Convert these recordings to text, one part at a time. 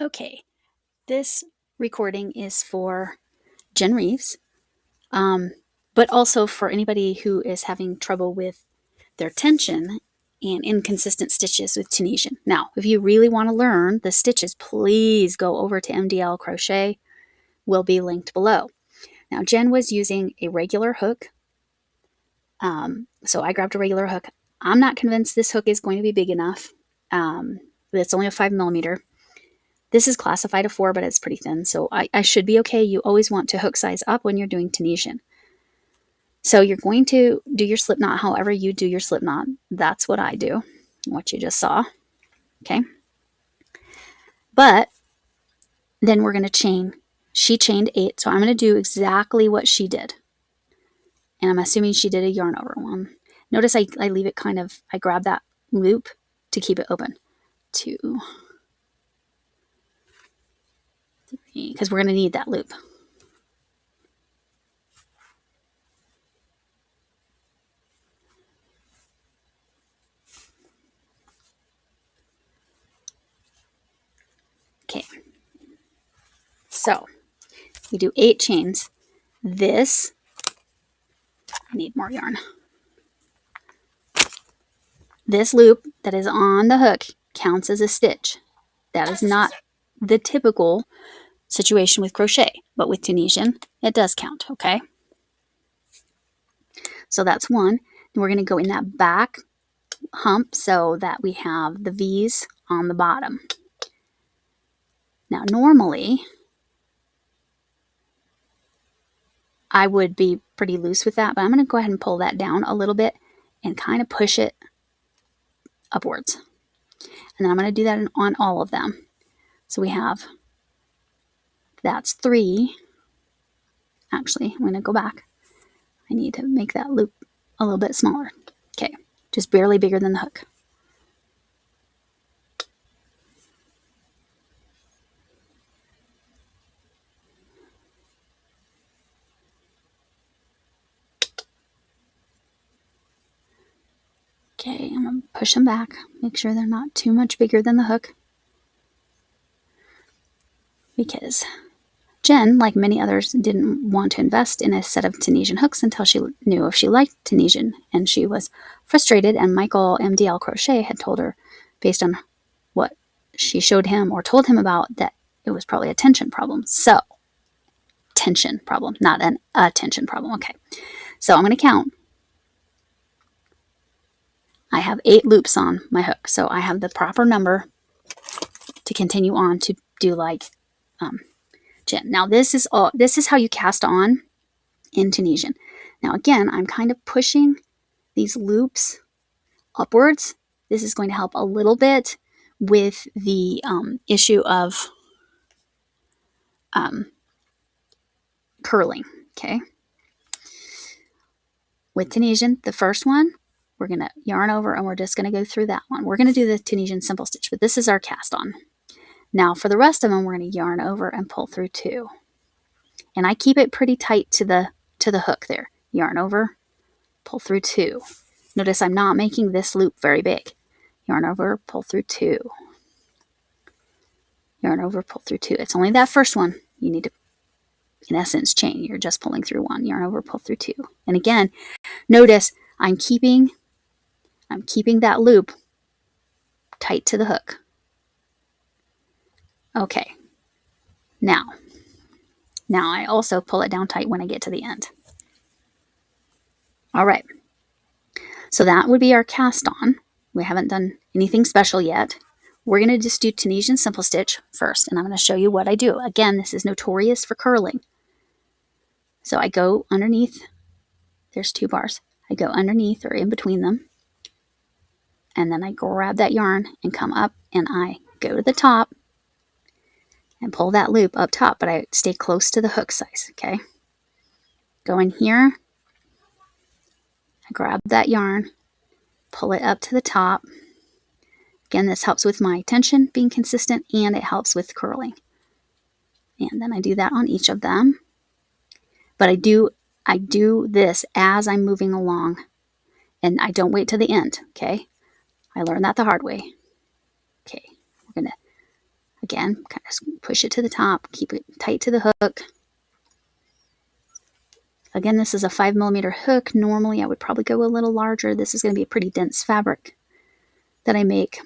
Okay, this recording is for Jen Reeves, but also for anybody who is having trouble with their tension and inconsistent stitches with Tunisian. Now, if you really want to learn the stitches, please go over to MDL Crochet. Will be linked below. Now, Jen was using a regular hook, so I grabbed a regular hook. I'm not convinced this hook is going to be big enough. It's only a 5mm. This is classified a 4, but it's pretty thin, so I should be okay. You always want to hook size up when you're doing Tunisian. So you're going to do your slip knot however you do your slip knot. That's what I do, what you just saw. Okay. But then we're going to chain. She chained 8, so I'm going to do exactly what she did. And I'm assuming she did a yarn over one. Notice I leave it kind of, I grab that loop to keep it open. 2, 3, because we're going to need that loop. Okay, so we do 8 chains. This, I need more yarn. This loop that is on the hook counts as a stitch. That is not the typical situation with crochet, but with Tunisian, it does count, okay? So that's one. And we're going to go in that back hump so that we have the V's on the bottom. Now, normally, I would be pretty loose with that, but I'm going to go ahead and pull that down a little bit and kind of push it upwards. And then I'm going to do that on all of them. So we have, that's 3. Actually, I'm going to go back. I need to make that loop a little bit smaller. Okay, just barely bigger than the hook. Okay, I'm going to push them back. Make sure they're not too much bigger than the hook. Because Jen, like many others, didn't want to invest in a set of Tunisian hooks until she knew if she liked Tunisian. And she was frustrated, and Michael MDL Crochet had told her, based on what she showed him or told him about, that it was probably a tension problem. So, tension problem, not an attention problem. Okay, so I'm going to count. I have 8 loops on my hook, so I have the proper number to continue on to do like Jen. Now this is how you cast on in Tunisian. Now again, I'm kind of pushing these loops upwards. This is going to help a little bit with the issue of curling. Okay. With Tunisian, the first one, we're going to yarn over and we're just going to go through that one. We're going to do the Tunisian simple stitch, but this is our cast on. Now for the rest of them, we're going to yarn over and pull through 2. And I keep it pretty tight to the hook there. Yarn over, pull through 2. Notice I'm not making this loop very big. Yarn over, pull through 2. Yarn over, pull through 2. It's only that first one you need to, in essence, chain. You're just pulling through 1. Yarn over, pull through 2. And again, notice I'm keeping that loop tight to the hook. Okay. Now I also pull it down tight when I get to the end. All right. So that would be our cast on. We haven't done anything special yet. We're going to just do Tunisian simple stitch first, and I'm going to show you what I do. Again, this is notorious for curling. So I go underneath. There's 2 bars. I go underneath or in between them. And then I grab that yarn and come up, and I go to the top and pull that loop up top, but I stay close to the hook size, okay? Go in here. I grab that yarn, pull it up to the top. Again, this helps with my tension being consistent, and it helps with curling. And then I do that on each of them. But I do this as I'm moving along, and I don't wait to the end, okay? I learned that the hard way. Okay, we're going to Again, kind of push it to the top, keep it tight to the hook. Again, this is a 5mm hook. Normally I would probably go a little larger. This is going to be a pretty dense fabric that I make.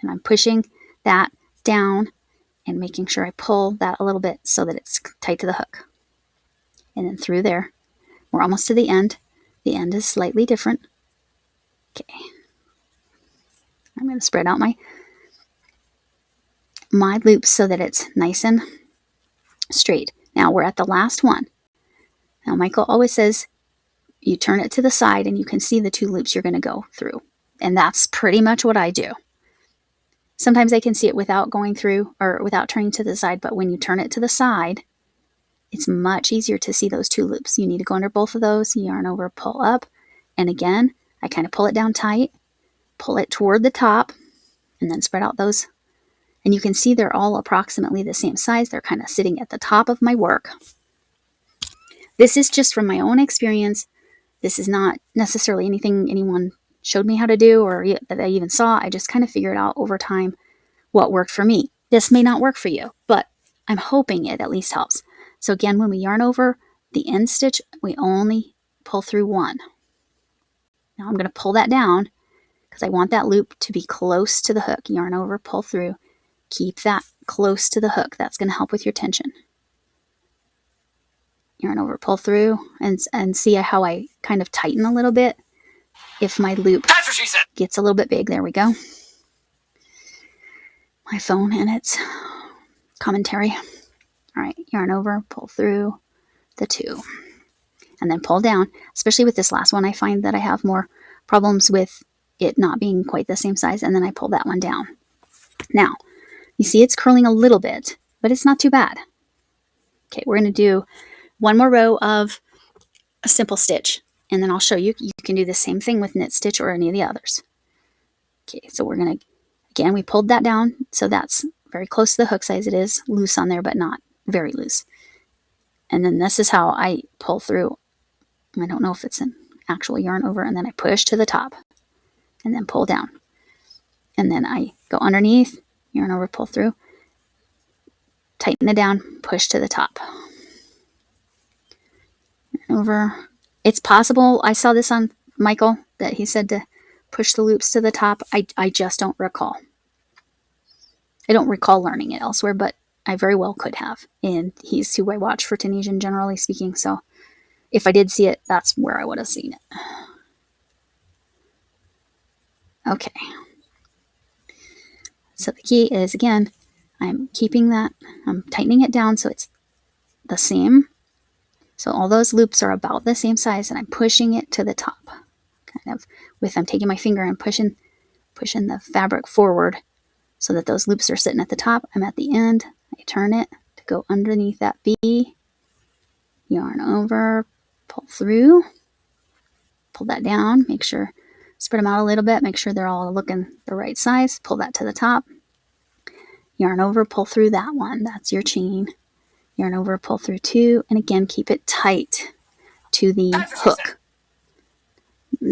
And I'm pushing that down and making sure I pull that a little bit so that it's tight to the hook. And then through there, we're almost to the end. The end is slightly different. Okay. I'm going to spread out my loops so that it's nice and straight. Now we're at the last one. Now Michael always says you turn it to the side and you can see the 2 loops you're going to go through. And that's pretty much what I do. Sometimes I can see it without going through or without turning to the side, but when you turn it to the side, it's much easier to see those 2 loops. You need to go under both of those, yarn over, pull up, and again, I kind of pull it down tight, pull it toward the top, and then spread out those. And you can see they're all approximately the same size. They're kind of sitting at the top of my work. This is just from my own experience. This is not necessarily anything anyone showed me how to do or that I even saw. I just kind of figured out over time what worked for me. This may not work for you, but I'm hoping it at least helps. So again, when we yarn over the end stitch, we only pull through 1. Now I'm going to pull that down because I want that loop to be close to the hook. Yarn over, pull through, keep that close to the hook. That's going to help with your tension. Yarn over, pull through, and see how I kind of tighten a little bit if my loop gets a little bit big. There we go. My phone and its commentary. All right, yarn over, pull through the 2, and then pull down. Especially with this last one, I find that I have more problems with it not being quite the same size, and then I pull that one down. Now, you see it's curling a little bit, but it's not too bad. Okay, we're going to do one more row of a simple stitch, and then I'll show you. You can do the same thing with knit stitch or any of the others. Okay, so we're going to, again, we pulled that down, so that's very close to the hook size. It is loose on there, but not very loose. And then this is how I pull through. I don't know if it's an actual yarn over, and then I push to the top and then pull down. And then I go underneath, yarn over, pull through, tighten it down, push to the top. Yarn over. It's possible, I saw this on Michael, that he said to push the loops to the top. I just don't recall. I don't recall learning it elsewhere, but I very well could have. And he's who I watch for Tunisian, generally speaking. So if I did see it, that's where I would have seen it. Okay. So the key is, again, I'm keeping that, I'm tightening it down so it's the same. So all those loops are about the same size, and I'm pushing it to the top. Kind of I'm taking my finger and pushing the fabric forward so that those loops are sitting at the top. I'm at the end. I turn it to go underneath that B. Yarn over, pull through, pull that down, make sure, spread them out a little bit, make sure they're all looking the right size, pull that to the top. Yarn over, pull through that one. That's your chain. Yarn over, pull through 2, and again, keep it tight to the hook.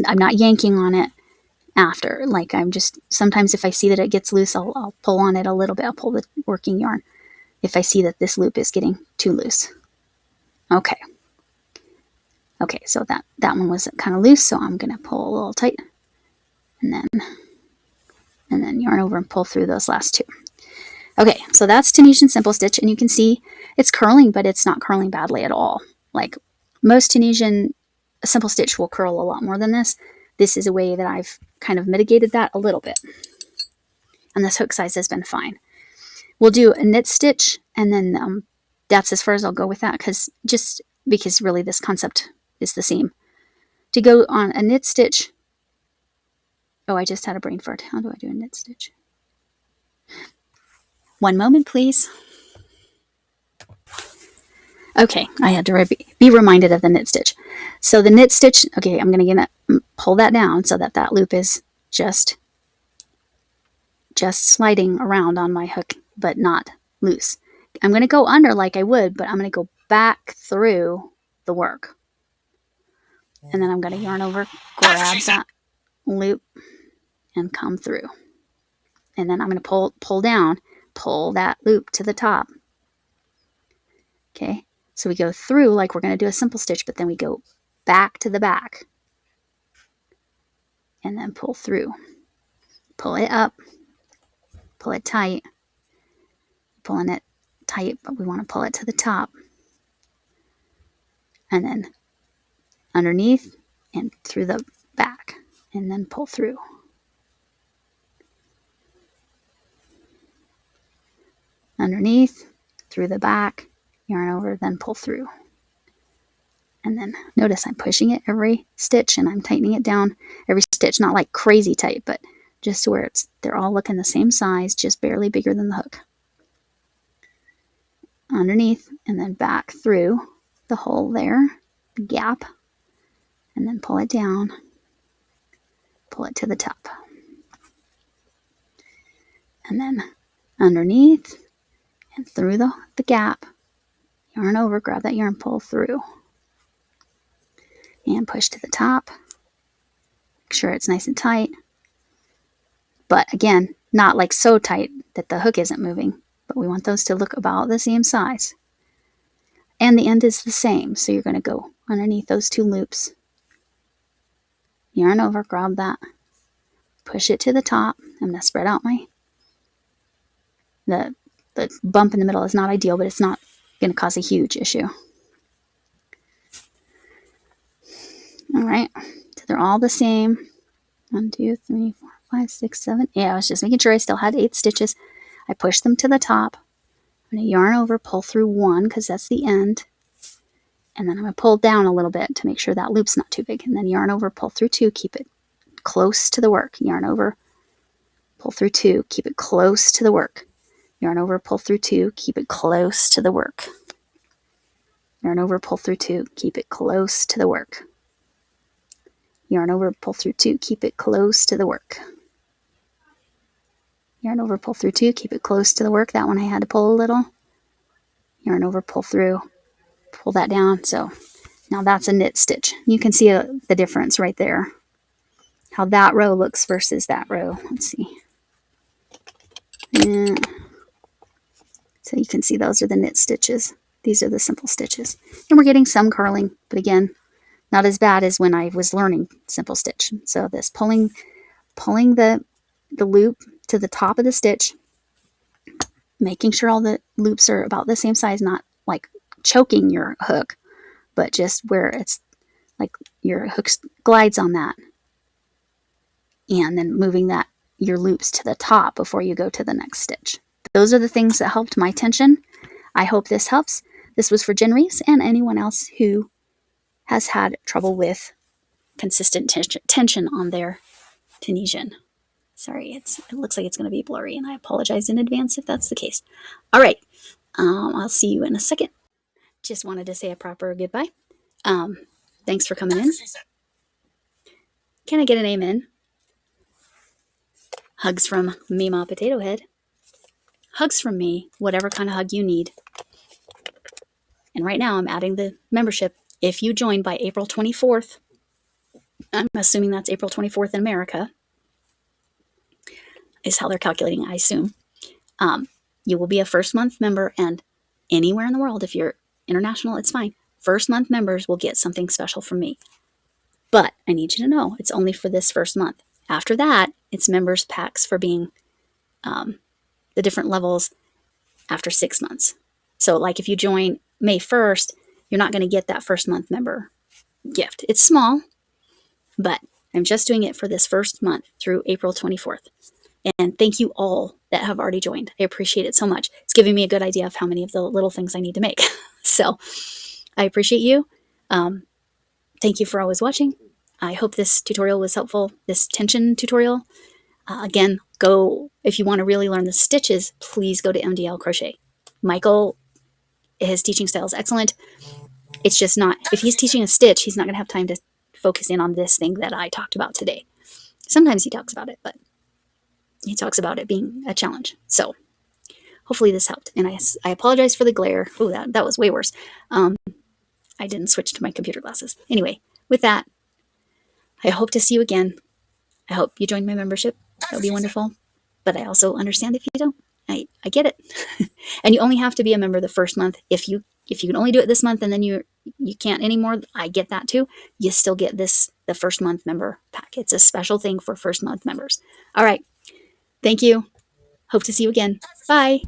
I'm not yanking on it after. Like, I'm just, sometimes if I see that it gets loose, I'll pull on it a little bit. I'll pull the working yarn if I see that this loop is getting too loose. Okay. Okay, so that one was kind of loose, so I'm going to pull a little tight. And then yarn over and pull through those last 2. Okay, so that's Tunisian simple stitch, and you can see it's curling, but it's not curling badly at all. Like, most Tunisian simple stitch will curl a lot more than this. This is a way that I've kind of mitigated that a little bit. And this hook size has been fine. We'll do a knit stitch, and then that's as far as I'll go with that, because really this concept is the same. To go on a knit stitch, oh, I just had a brain fart. How do I do a knit stitch? One moment, please. Okay, I had to be reminded of the knit stitch. So the knit stitch, okay, I'm going to pull that down so that that loop is just sliding around on my hook, but not loose. I'm going to go under like I would, but I'm going to go back through the work. And then I'm going to yarn over, grab that loop, and come through. and then I'm going to pull down, pull that loop to the top. Okay, so we go through like we're going to do a simple stitch, but then we go back to the back and then pull through. Pull it up, pull it tight, pulling it tight, but we want to pull it to the top. And then underneath and through the back, and then pull through. Underneath, through the back, yarn over, then pull through. And then notice I'm pushing it every stitch and I'm tightening it down every stitch, not like crazy tight, but just to where they're all looking the same size, just barely bigger than the hook. Underneath and then back through the hole there, the gap, and then pull it down, pull it to the top. And then underneath and through the gap, yarn over, grab that yarn, pull through, and push to the top. Make sure it's nice and tight. But again, not like so tight that the hook isn't moving, but we want those to look about the same size. And the end is the same, so you're going to go underneath those two loops, yarn over, grab that, push it to the top. I'm going to spread out the bump in the middle is not ideal, but it's not going to cause a huge issue. All right, so they're all the same. 1, 2, 3, 4, 5, 6, 7. Yeah, I was just making sure I still had 8 stitches. I pushed them to the top. I'm going to yarn over, pull through 1 because that's the end. And then I'm going to pull down a little bit to make sure that loop's not too big. And then yarn over, pull through 2, keep it close to the work. Yarn over, pull through 2, keep it close to the work. Yarn over, pull through 2, keep it close to the work. Yarn over, pull through 2, keep it close to the work. Yarn over, pull through 2, keep it close to the work. Yarn over, pull through 2, keep it close to the work. That one I had to pull a little. Yarn over, pull through, pull that down. So now that's a knit stitch. You can see the difference right there. How that row looks versus that row. Let's see. Yeah. So you can see those are the knit stitches. These are the simple stitches. And we're getting some curling, but again, not as bad as when I was learning simple stitch. So this pulling the loop to the top of the stitch, making sure all the loops are about the same size, not like choking your hook, but just where it's like your hook glides on that. And then moving your loops to the top before you go to the next stitch. Those are the things that helped my tension. I hope this helps. This was for Jen Reese and anyone else who has had trouble with consistent tension on their Tunisian. Sorry, it looks like it's going to be blurry, and I apologize in advance if that's the case. All right, I'll see you in a second. Just wanted to say a proper goodbye. Thanks for coming in. Can I get an amen? Hugs from Mima Potato Head. Hugs from me, whatever kind of hug you need. And right now I'm adding the membership. If you join by April 24th, I'm assuming that's April 24th in America, is how they're calculating, I assume. You will be a first month member, and anywhere in the world, if you're international, it's fine. First month members will get something special from me. But I need you to know it's only for this first month. After that, it's members packs for being the different levels after 6 months. So like if you join May 1st, you're not going to get that first month member gift. It's small, but I'm just doing it for this first month through April 24th. And thank you all that have already joined. I appreciate it so much. It's giving me a good idea of how many of the little things I need to make. So I appreciate you. Thank you for always watching. I hope this tutorial was helpful, this tension tutorial. Again, if you want to really learn the stitches, please go to MDL Crochet. Michael, his teaching style is excellent. It's just not, if he's teaching a stitch, he's not going to have time to focus in on this thing that I talked about today. Sometimes he talks about it, but he talks about it being a challenge. So hopefully this helped. And I apologize for the glare. Oh, that was way worse. I didn't switch to my computer glasses. Anyway, with that, I hope to see you again. I hope you join my membership. That would be wonderful. but I also understand if you don't. I get it. And you only have to be a member the first month. If you can only do it this month and then you can't anymore, I get that too. You still get the first month member pack. It's a special thing for first month members. All right. Thank you. Hope to see you again. Bye.